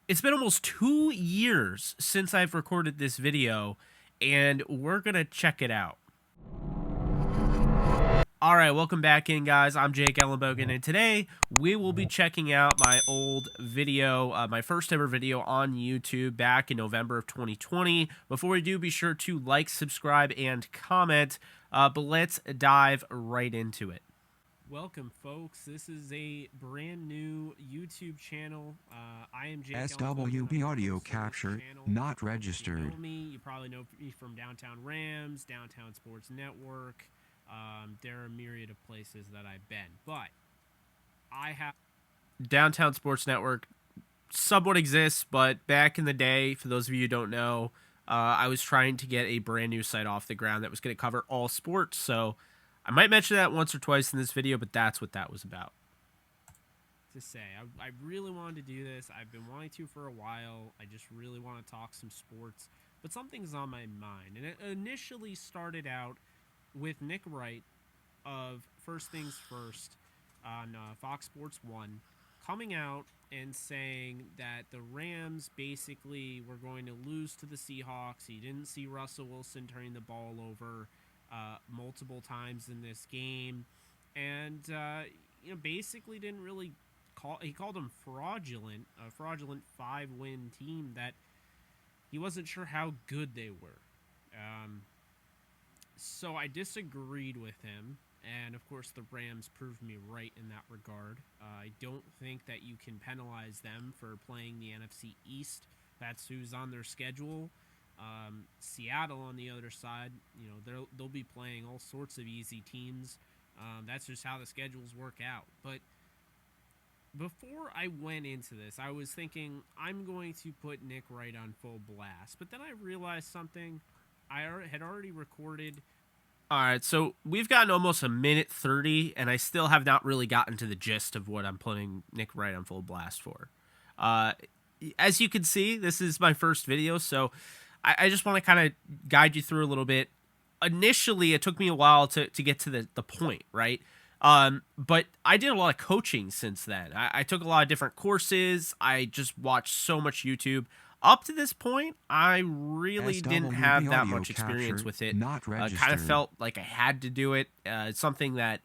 It's been almost 2 years since I've recorded this video, and we're gonna check it out. All right, welcome back in, guys. I'm Jake Ellenbogen, and today we will be checking out my old video, my first ever video on YouTube back in November of 2020. Before we do, be sure to like, subscribe, and comment, but let's dive right into it. Welcome, folks. This is a brand new YouTube channel. I am Jake SWB Ellenbogen. audio capture, not registered. You know me. You probably know me from Downtown Rams, Downtown Sports Network. There are a myriad of places that I've been, but I have Downtown Sports Network somewhat exists, but back in the day, for those of you who don't know, I was trying to get a brand new site off the ground that was going to cover all sports. So I might mention that once or twice in this video, but that's what that was about. To say, I really wanted to do this. I've been wanting to for a while. I just really want to talk some sports, but something's on my mind. And it initially started out with Nick Wright of First Things First on Fox Sports 1 coming out and saying that the Rams basically were going to lose to the Seahawks. He didn't see Russell Wilson turning the ball over multiple times in this game, and basically didn't really he called them fraudulent, a fraudulent 5-win team that he wasn't sure how good they were. So I disagreed with him, and of course the Rams proved me right in that regard. I don't think that you can penalize them for playing the NFC East. That's who's on their schedule. Seattle on the other side, they'll be playing all sorts of easy teams. That's just how the schedules work out. But before I went into this, I was thinking I'm going to put Nick Wright on full blast. But then I realized something. I had already recorded. All right, so we've gotten almost a minute 30, and I still have not really gotten to the gist of what I'm putting Nick Wright on full blast for. As you can see, this is my first video, so I just want to kind of guide you through a little bit. Initially, it took me a while to get to the point, right? But I did a lot of coaching since then. I took a lot of different courses. I just watched so much YouTube. Up to this point, I really didn't have that much experience with it. Kind of felt like I had to do it. It's something that,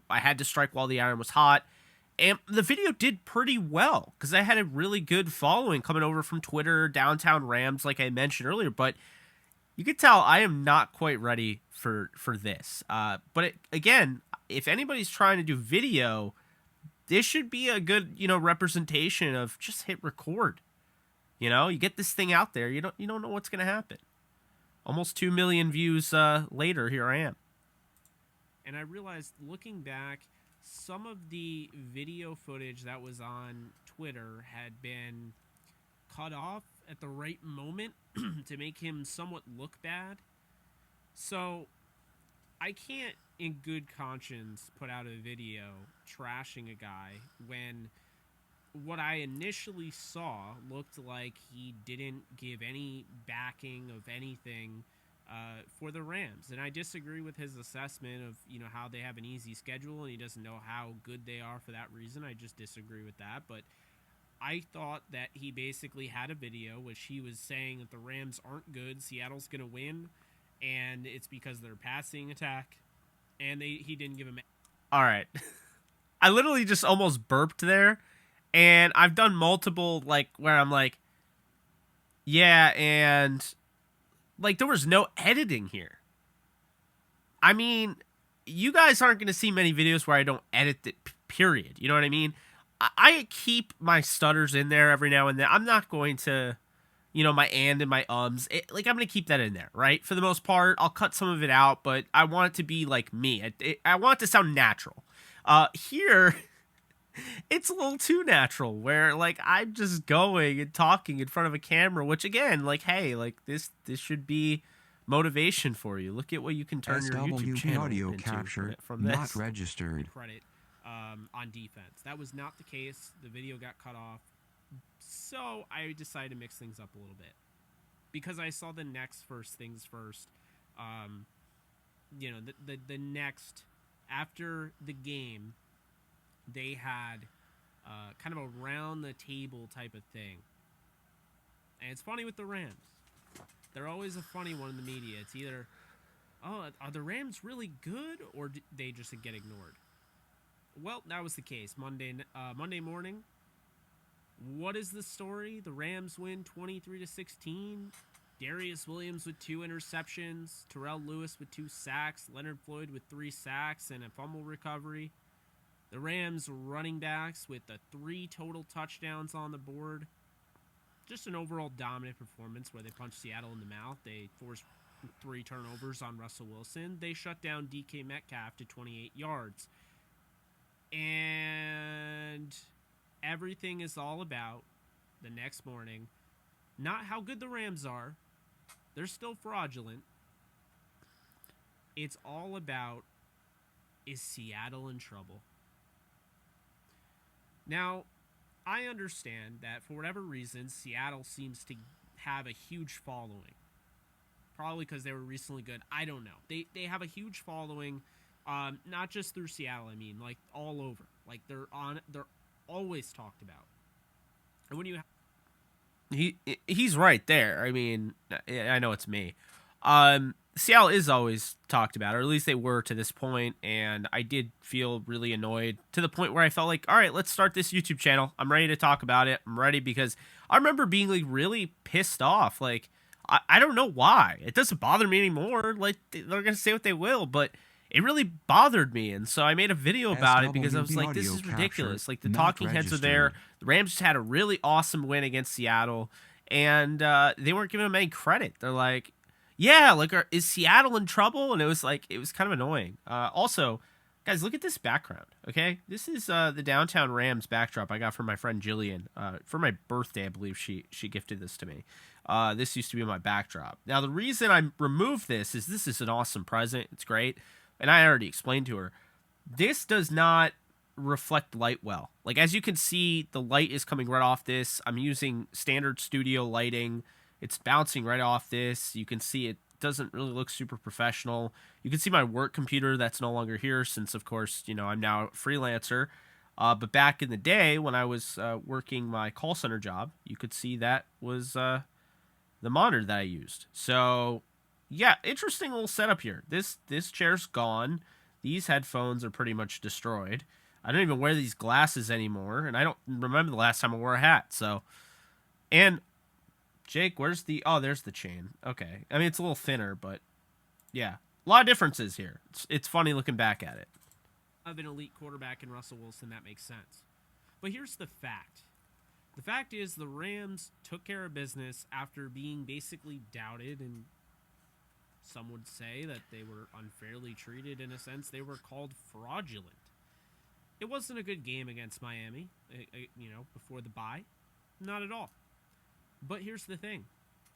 I had to strike while the iron was hot. And the video did pretty well because I had a really good following coming over from Twitter, Downtown Rams, like I mentioned earlier. But you could tell I am not quite ready for this. But again, if anybody's trying to do video, this should be a good, representation of just hit record. You get this thing out there. You don't know what's going to happen. Almost 2 million views later, here I am. And I realized, looking back, some of the video footage that was on Twitter had been cut off at the right moment to make him somewhat look bad. So I can't, in good conscience, put out a video trashing a guy when what I initially saw looked like he didn't give any backing of anything for the Rams. And I disagree with his assessment of, how they have an easy schedule and he doesn't know how good they are for that reason. I just disagree with that. But I thought that he basically had a video which he was saying that the Rams aren't good, Seattle's going to win, and it's because they're passing attack, and he didn't give him. All right. I literally just almost burped there. And I've done multiple, where I'm like, yeah, and, there was no editing here. I mean, you guys aren't going to see many videos where I don't edit it, period. You know what I mean? I keep my stutters in there every now and then. I'm not going to, my and my ums. I'm going to keep that in there, right? For the most part, I'll cut some of it out, but I want it to be like me. I want it to sound natural. Here... It's a little too natural where I'm just going and talking in front of a camera, which again, hey, this should be motivation for you. Look at what you can turn your YouTube channel audio into capture, from this. not registered. Credit on defense. That was not the case. The video got cut off. So I decided to mix things up a little bit because I saw the next First Things First. The next after the game, they had kind of a round the table type of thing And it's funny with the Rams. They're always a funny one in the media. It's either, oh, are the Rams really good, or did they just get ignored? Well, that was the case. Monday morning. What is the story? The Rams win 23-16. Darius Williams with 2 interceptions. Terrell Lewis with 2 sacks. Leonard Floyd with 3 sacks and a fumble recovery. The Rams running backs with the 3 total touchdowns on the board. Just an overall dominant performance where they punched Seattle in the mouth. They forced 3 turnovers on Russell Wilson. They shut down DK Metcalf to 28 yards. And everything is all about the next morning. Not how good the Rams are. They're still fraudulent. It's all about, is Seattle in trouble? Now, I understand that for whatever reason, Seattle seems to have a huge following. Probably because they were recently good. I don't know. They have a huge following, not just through Seattle. I mean, like all over. Like they're always talked about. And when you he's right there. I mean, I know it's me. Seattle is always talked about, or at least they were to this point, and I did feel really annoyed to the point where I felt like, all right, let's start this YouTube channel. I'm ready to talk about it. I'm ready because I remember being like really pissed off. Like, I don't know why. It doesn't bother me anymore. Like, they're going to say what they will, but it really bothered me, and so I made a video about it because I was like, this is ridiculous. Like, the talking heads are there. The Rams just had a really awesome win against Seattle, and they weren't giving them any credit. They're like, yeah, like, is Seattle in trouble? And it was kind of annoying. Also, guys, look at this background, okay? This is the downtown Rams backdrop I got from my friend Jillian. For my birthday, I believe she gifted this to me. This used to be my backdrop. Now, the reason I removed this is an awesome present. It's great. And I already explained to her, this does not reflect light well. Like, as you can see, the light is coming right off this. I'm using standard studio lighting. It's bouncing right off this. You can see it doesn't really look super professional. You can see my work computer that's no longer here since, of course, you know, I'm now a freelancer. But back in the day when I was working my call center job, you could see that was the monitor that I used. So, yeah, interesting little setup here. This chair's gone. These headphones are pretty much destroyed. I don't even wear these glasses anymore, and I don't remember the last time I wore a hat. So, and Jake, where's the... Oh, there's the chain. Okay. I mean, it's a little thinner, but yeah. A lot of differences here. It's funny looking back at it. Of an elite quarterback in Russell Wilson, that makes sense. But here's the fact. The fact is the Rams took care of business after being basically doubted, and some would say that they were unfairly treated in a sense. They were called fraudulent. It wasn't a good game against Miami, before the bye. Not at all. But here's the thing.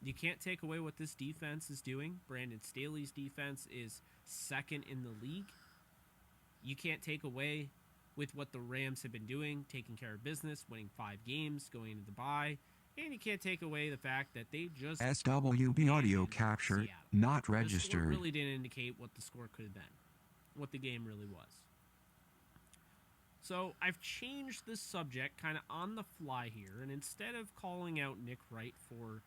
You can't take away what this defense is doing. Brandon Staley's defense is second in the league. You can't take away with what the Rams have been doing, taking care of business, winning 5 games, going into the bye. And you can't take away the fact that they just... SWB audio capture, Seattle. not The registered. score really didn't indicate what the score could have been, what the game really was. So I've changed the subject kind of on the fly here, and instead of calling out Nick Wright for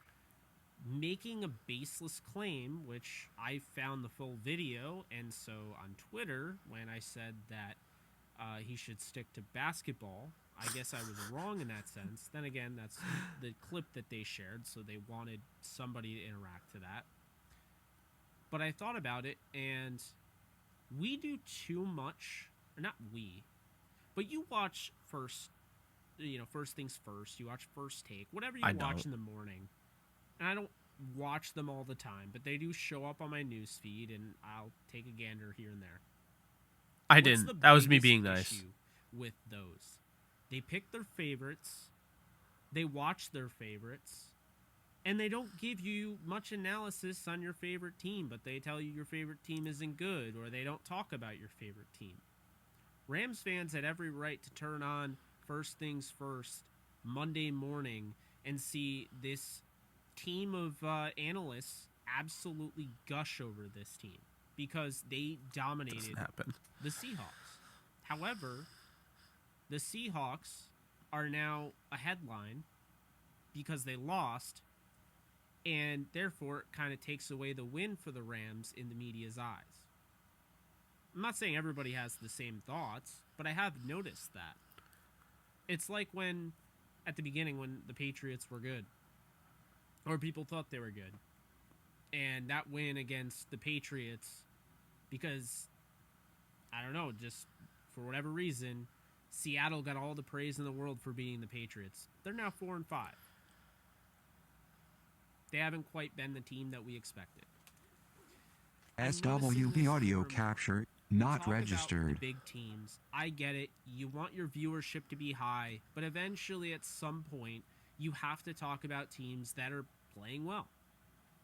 making a baseless claim, which I found the full video, and so on Twitter, when I said that he should stick to basketball, I guess I was wrong in that sense. Then again, that's the clip that they shared, so they wanted somebody to interact to that. But I thought about it, and we do too much, or not we, but you watch First Things First, you watch First Take, whatever you watch in the morning. And I don't watch them all the time, but they do show up on my news feed, and I'll take a gander here and there. I didn't. That was me being nice. With those, they pick their favorites, they watch their favorites, and they don't give you much analysis on your favorite team, but they tell you your favorite team isn't good, or they don't talk about your favorite team. Rams fans had every right to turn on First Things First Monday morning and see this team of analysts absolutely gush over this team because they dominated the Seahawks. However, the Seahawks are now a headline because they lost And therefore, it kind of takes away the win for the Rams in the media's eyes. I'm not saying everybody has the same thoughts, but I have noticed that. It's like when, at the beginning, when the Patriots were good, or people thought they were good, and that win against the Patriots, because, I don't know, just for whatever reason, Seattle got all the praise in the world for beating the Patriots. They're now 4-5. They haven't quite been the team that we expected. SWB audio capture not registered. Big teams. I get it. You want your viewership to be high, but eventually at some point you have to talk about teams that are playing well.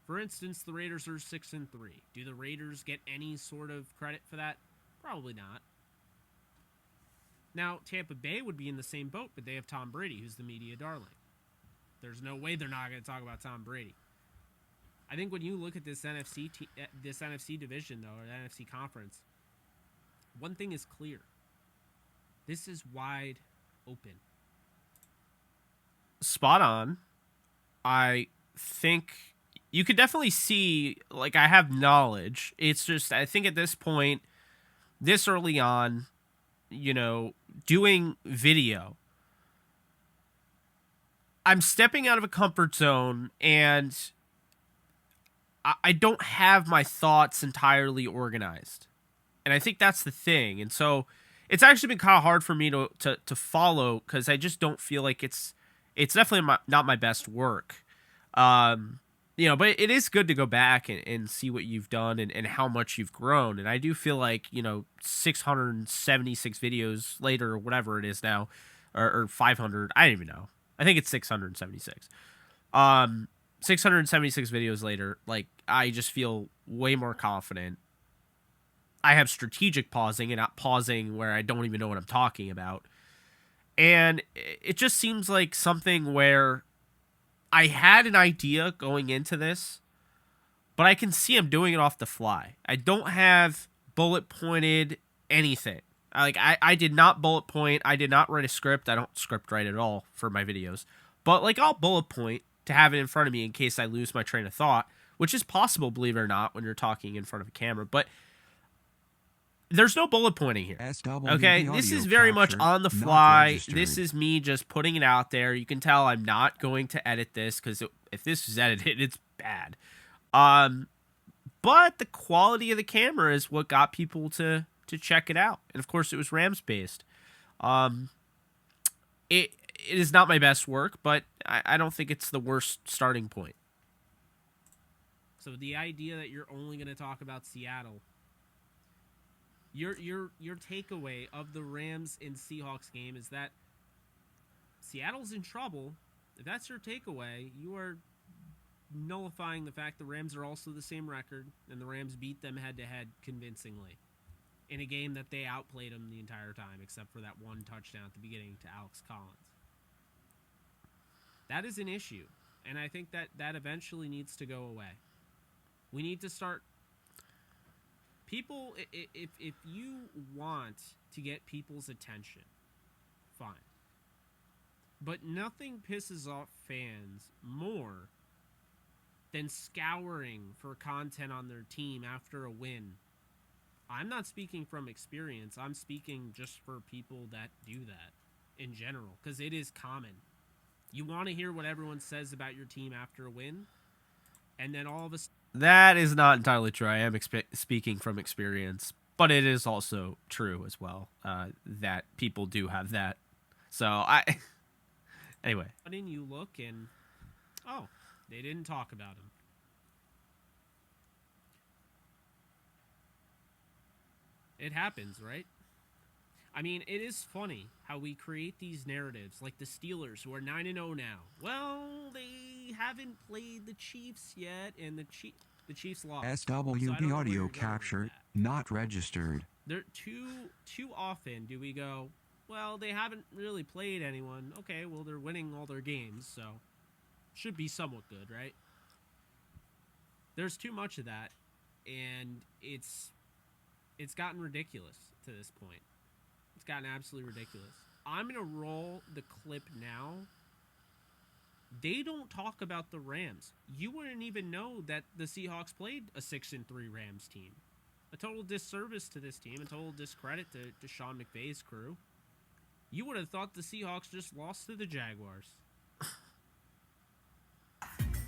For instance, the Raiders are 6-3. Do the Raiders get any sort of credit for that? Probably not. Now, Tampa Bay would be in the same boat, but they have Tom Brady, who's the media darling. There's no way they're not going to talk about Tom Brady. I think when you look at this NFC division, though, or the NFC conference, one thing is clear. This is wide open. Spot on. I think you could definitely see, like, I have knowledge. It's just, I think at this point, this early on, you know, doing video, I'm stepping out of a comfort zone, and I don't have my thoughts entirely organized. And I think that's the thing. And so it's actually been kind of hard for me to follow, because I just don't feel like it's definitely not my best work. You know, but it is good to go back and see what you've done and how much you've grown. And I do feel like, you know, 676 videos later, or whatever it is now, or 500, I don't even know. I think it's 676. 676 videos later, like, I just feel way more confident. I have strategic pausing and not pausing where I don't even know what I'm talking about. And it just seems like something where I had an idea going into this, but I can see I'm doing it off the fly. I don't have bullet pointed anything. I did not bullet point. I did not write a script. I don't script write at all for my videos. But, like, I'll bullet point to have it in front of me in case I lose my train of thought, which is possible, believe it or not, when you're talking in front of a camera. But there's no bullet pointing here. Okay, this is very much on the fly. This is me just putting it out there. You can tell I'm not going to edit this, because if this was edited, it's bad. But the quality of the camera is what got people to check it out. And of course, it was Rams based. It is not my best work, but I don't think it's the worst starting point. So the idea that you're only going to talk about Seattle, your takeaway of the Rams and Seahawks game is that Seattle's in trouble. If that's your takeaway, you are nullifying the fact the Rams are also the same record, and the Rams beat them head-to-head convincingly in a game that they outplayed them the entire time, except for that one touchdown at the beginning to Alex Collins. That is an issue, and I think that eventually needs to go away. We need to start... People, if you want to get people's attention, fine. But nothing pisses off fans more than scouring for content on their team after a win. I'm not speaking from experience. I'm speaking just for people that do that in general, because it is common. You want to hear what everyone says about your team after a win, and then all of a sudden... That is not entirely true. I am speaking from experience, but it is also true as well that people do have that. So anyway. But then you look and, oh, they didn't talk about him. It happens, right? I mean, it is funny how we create these narratives, like the Steelers, who are 9-0 now. Well, they haven't played the Chiefs yet, and the Chiefs lost. SWB audio capture not registered. They're too often do we go, well, they haven't really played anyone. Okay, well, they're winning all their games, so should be somewhat good, right? There's too much of that, and it's gotten ridiculous to this point. It's gotten absolutely ridiculous. I'm going to roll the clip now They don't talk about the Rams. You wouldn't even know that the Seahawks played a 6-3 Rams team. A total disservice to this team, a total discredit to Sean McVay's crew. You would have thought the Seahawks just lost to the Jaguars.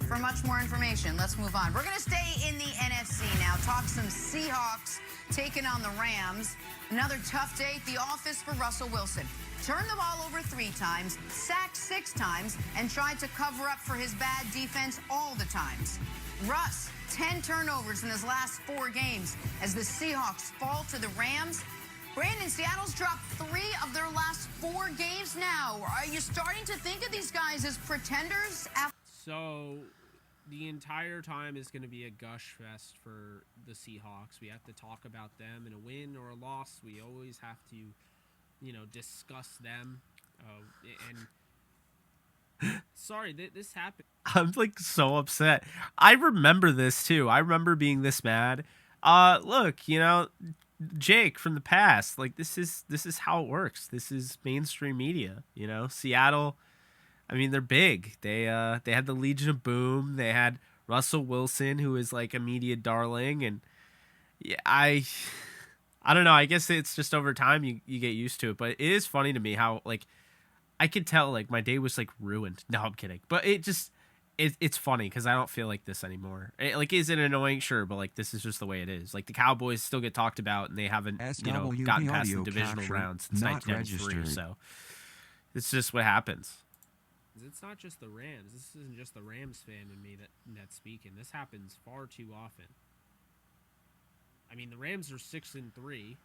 For much more information, let's move on. We're going to stay in the NFC now. Talk some Seahawks taking on the Rams. Another tough day at the office for Russell Wilson. Turned the ball over 3 times, sacked 6 times, and tried to cover up for his bad defense all the times. Russ, 10 turnovers in his last 4 games as the Seahawks fall to the Rams. Brandon, Seattle's dropped 3 of their last 4 games now. Are you starting to think of these guys as pretenders? So the entire time is going to be a gush fest for the Seahawks. We have to talk about them in a win or a loss. We always have to, discuss them. And sorry, this happened. I'm like so upset. I remember this too. I remember being this mad. Look, Jake from the past, like this is how it works. This is mainstream media, Seattle. I mean, they're big. They had the Legion of Boom. They had Russell Wilson, who is like a media darling, and yeah, I don't know. I guess it's just over time you get used to it. But it is funny to me how like I could tell like my day was like ruined. No, I'm kidding. But it's funny because I don't feel like this anymore. Is it annoying? Sure, but like this is just the way it is. Like the Cowboys still get talked about, and they haven't gotten past the divisional rounds since 1993. So it's just what happens. It's not just the Rams. This isn't just the Rams fan in me that's speaking. This happens far too often. I mean, the Rams are 6-3,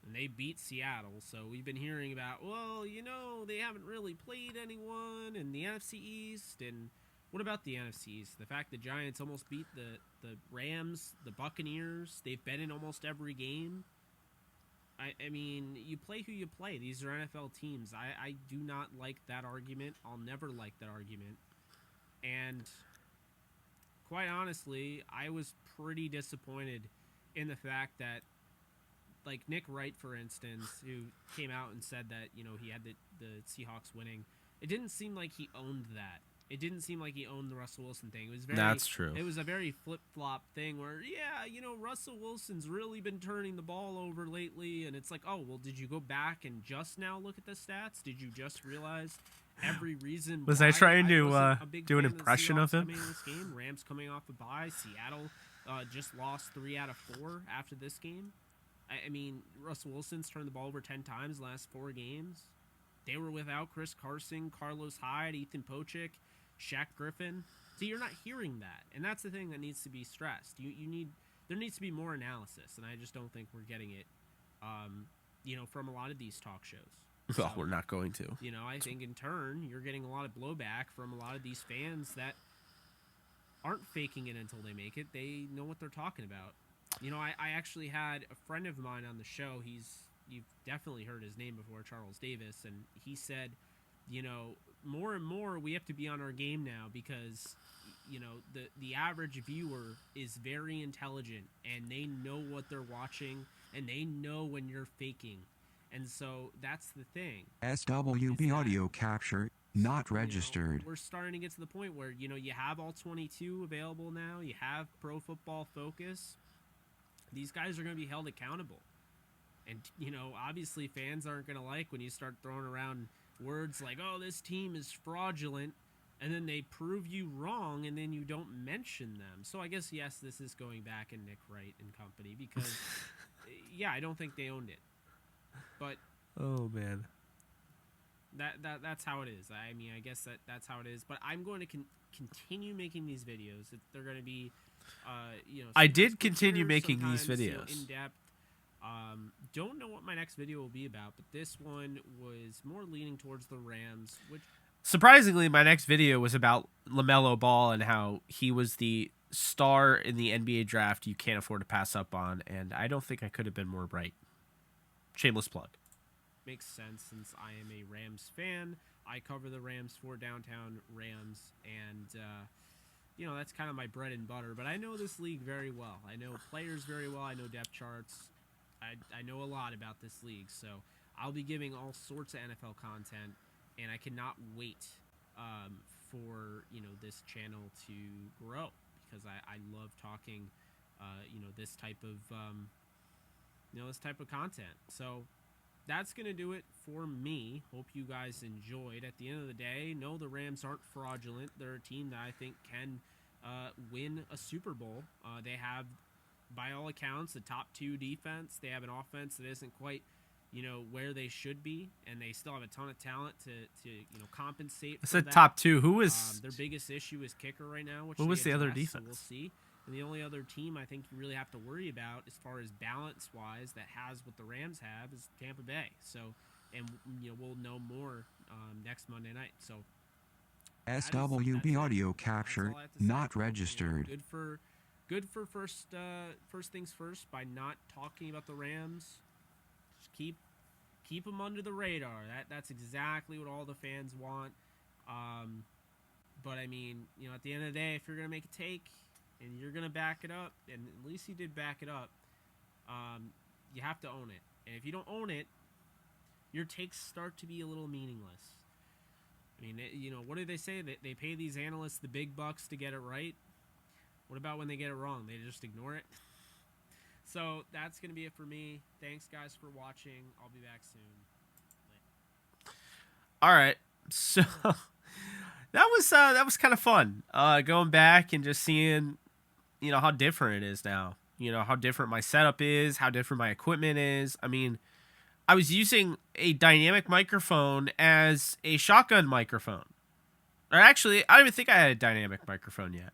and they beat Seattle. So we've been hearing about, they haven't really played anyone in the NFC East. And what about the NFC East? The fact the Giants almost beat the Rams, the Buccaneers. They've been in almost every game. I mean, you play who you play. These are NFL teams. I do not like that argument. I'll never like that argument. And quite honestly, I was pretty disappointed in the fact that, like Nick Wright, for instance, who came out and said that, he had the Seahawks winning. It didn't seem like he owned that. It didn't seem like he owned the Russell Wilson thing. It was That's true. It was a very flip-flop thing where, Russell Wilson's really been turning the ball over lately, and it's like, oh, well, did you go back and just now look at the stats? Did you just realize every reason was why I trying to do an fan impression of him? Coming in this game? Rams coming off a bye. Seattle just lost 3 out of 4 after this game. I mean, Russell Wilson's turned the ball over 10 times the last 4 games. They were without Chris Carson, Carlos Hyde, Ethan Pochik, Shaq Griffin. So you're not hearing that, and that's the thing that needs to be stressed. There needs to be more analysis, and I just don't think we're getting it, from a lot of these talk shows. Well, we're not going to. I think in turn you're getting a lot of blowback from a lot of these fans that aren't faking it until they make it. They know what they're talking about. I actually had a friend of mine on the show. You've definitely heard his name before, Charles Davis, and he said, more and more we have to be on our game now because, the average viewer is very intelligent and they know what they're watching and they know when you're faking. And so that's the thing. SWB audio capture not registered. We're starting to get to the point where, you have all 22 available now. You have Pro Football Focus. These guys are going to be held accountable. And, obviously fans aren't going to like when you start throwing around words like, oh, this team is fraudulent, and then they prove you wrong, and then you don't mention them. So I guess, yes, this is going back in Nick Wright and company because, I don't think they owned it. But oh, man. That's how it is. I mean, I guess that's how it is. But I'm going to continue making these videos. They're going to be, I did continue making these videos. In depth. Don't know what my next video will be about, but this one was more leaning towards the Rams, which surprisingly, my next video was about LaMelo Ball and how he was the star in the NBA draft you can't afford to pass up on, and I don't think I could have been more right. Shameless plug. Makes sense since I am a Rams fan. I cover the Rams for Downtown Rams, and that's kind of my bread and butter. But I know this league very well. I know players very well. I know depth charts. I know a lot about this league, so I'll be giving all sorts of NFL content, and I cannot wait for, you know, this channel to grow, because I love talking, you know, this type of, this type of content. So that's going to do it for me. Hope you guys enjoyed. At the end of the day, no, the Rams aren't fraudulent. They're a team that I think can win a Super Bowl. They have, by all accounts, the top 2 defense. They have an offense that isn't quite, you know, where they should be, and they still have a ton of talent to you know, compensate I for said that. top 2. Who is their biggest issue is kicker right now, which who was the other address, so defense? we'll see. And the only other team I think you really have to worry about as far as balance-wise that has what the Rams have is Tampa Bay. So, and, you know, we'll know more next Monday night. So SWB audio capture, all I have to say. not You know, registered. good for first things first by not talking about the Rams. Just keep them under the radar. That's exactly what all the fans want. But I mean, you know, at the end of the day, if you're gonna make a take and you're gonna back it up, and at least he did back it up, you have to own it. And if you don't own it, your takes start to be a little meaningless. I mean, you know, what do they say? They pay these analysts the big bucks to get it right. What about when they get it wrong? They just ignore it. So that's going to be it for me. Thanks, guys, for watching. I'll be back soon. All right. So that was kind of fun. Going back and just seeing, you know, how different it is now. You know, how different my setup is, how different my equipment is. I mean, I was using a dynamic microphone as a shotgun microphone. Or actually, I don't even think I had a dynamic microphone yet.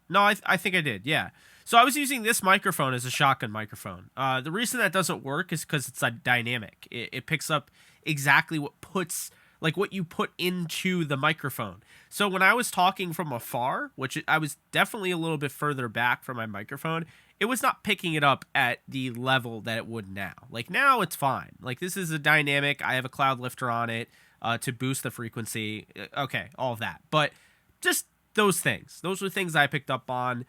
No, I think I did, yeah. So I was using this microphone as a shotgun microphone. The reason that doesn't work is because it's a dynamic. It picks up exactly what you put into the microphone. So when I was talking from afar, which I was definitely a little bit further back from my microphone, it was not picking it up at the level that it would now. Like now it's fine. Like this is a dynamic. I have a cloud lifter on it to boost the frequency. Okay, all of that. But just those things. Those were things I picked up on.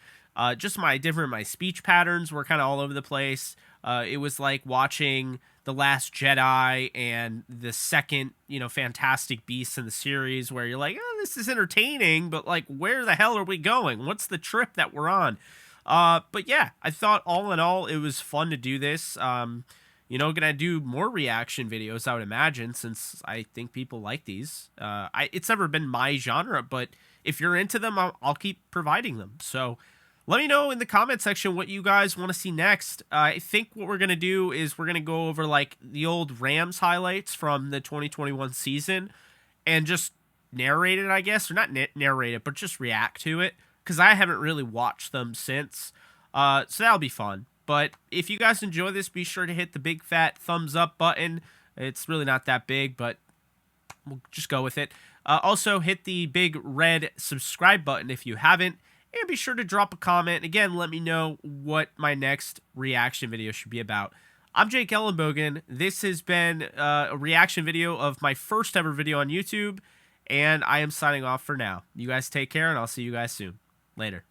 Just my speech patterns were kind of all over the place. It was like watching The Last Jedi and the second, you know, Fantastic Beasts in the series, where you're like, oh, this is entertaining, but like, where the hell are we going? What's the trip that we're on? But yeah, I thought all in all, it was fun to do this. You know, gonna do more reaction videos, I would imagine, since I think people like these. It's never been my genre, but if you're into them, I'll keep providing them. So let me know in the comment section what you guys want to see next. I think what we're going to do is we're going to go over like the old Rams highlights from the 2021 season and just narrate it, I guess. Or not narrate it, but just react to it, because I haven't really watched them since. So that'll be fun. But if you guys enjoy this, be sure to hit the big fat thumbs up button. It's really not that big, but we'll just go with it. Also, hit the big red subscribe button if you haven't. And be sure to drop a comment. Again, let me know what my next reaction video should be about. I'm Jake Ellenbogen. This has been a reaction video of my first ever video on YouTube. And I am signing off for now. You guys take care, and I'll see you guys soon. Later.